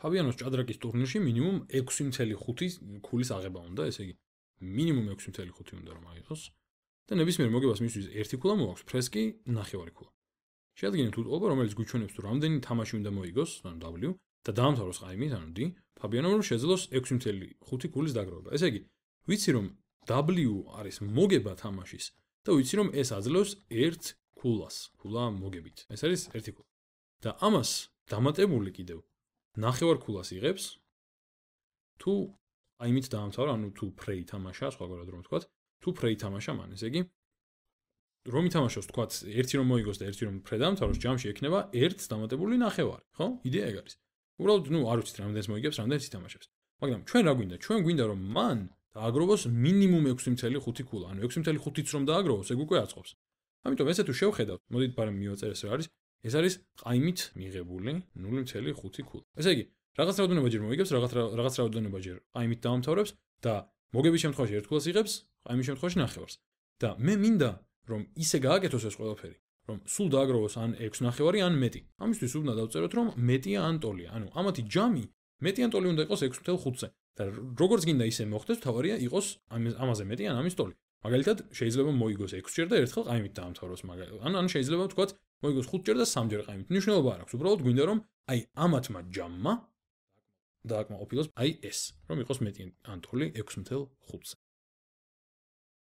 ფაბიანოს ჭადრაკის ტურნირში მინიმუმ 6.5 ქულის აღება უნდა, ესე იგი მინიმუმ 6.5 უნდა რომ აიღოს და ნებისმიერ მოგებას მისთვის ერთი ქულა მოაქვს, ფრესკი ნახევარი ქულა. შეადგინეთ უტყობა, რომელიც გვიჩვენებს თუ რამდენი თამაში უნდა მოიგოს, ანუ W და დაამთავროს ყაიმით, ანუ D, ფაბიანომ რომ შეძლოს 6.5 ქულის დაგროვება. ესე იგი, ვიცი რომ W არის მოგება თამაშის და ვიცი რომ ეს აძლევს ერთ ქულას, ქულა მოგებით. ეს არის ერთი ქულა. და ამას დამატებული კიდევ ნახევარ ქულას იღებს თუ აიმით დაამთავრა, ანუ თუ ფრეი თამაშა, სხვაგვარად რომ ვთქვათ, თუ ფრეი თამაშა მან, ესე იგი რომ ითამაშოს თქვათ ერთი რომ მოიგოს და ერთი რომ ფრე დაამთავროს, ჯამში ექნება 1 დამატებული ნახევარი, ხო? იდეა ეგ არის. უბრალოდ, არ ვიცით რამდენს მოიგებს, რამდენს ითამაშებს. მაგრამ ჩვენ რა გვინდა? ჩვენ გვინდა რომ მან დააგროვოს მინიმუმ 6.5 ქულა, ანუ 6.5-იც რომ დააგროვოს, ეგ უკვე აწყობს. ამიტომ ესე თუ შევხედავთ, მოდით ბარემ მივაწერეს რა არის. ეს არის ყაიმით მიღებული 0.5 ქულა. ესე იგი, რაღაც რაოდენობაჯერ მოიგებს, რაღაც რაოდენობაჯერ ყაიმით დაამთავრებს და მოგების შემთხვევაში ერთ ქულას იღებს, ყაიმის შემთხვევაში ნახევარს. და მე მინდა რომ ისე გააკეთოს ეს ყველაფერი, რომ სულ დააგროვოს ან 6.5 ან მეტი. ამისთვის უნდა დავწეროთ რომ მეტია ან ტოლია. ანუ ამათი ჯამი მეტი ან ტოლი უნდა იყოს 6.5-ზე. და როგორც გინდა ისე მოხდეს, თავარია იყოს ამაზე მეტი ან ამის ტოლი. მაგალითად, შეიძლება მოიგოს 6-ჯერ და ერთხელ ყაიმით დაამთავროს, ან შეიძლება ვთქვათ, მოიგოს 5-ჯერ და 3-ჯერ ყაიმით. მნიშვნელობა არ აქვს, უბრალოდ გვინდა რომ აი ამათმა ჯამმა დააკმაყოფილოს აი ეს, რომ იყოს მეტი ან ტოლი 6.5-ზე.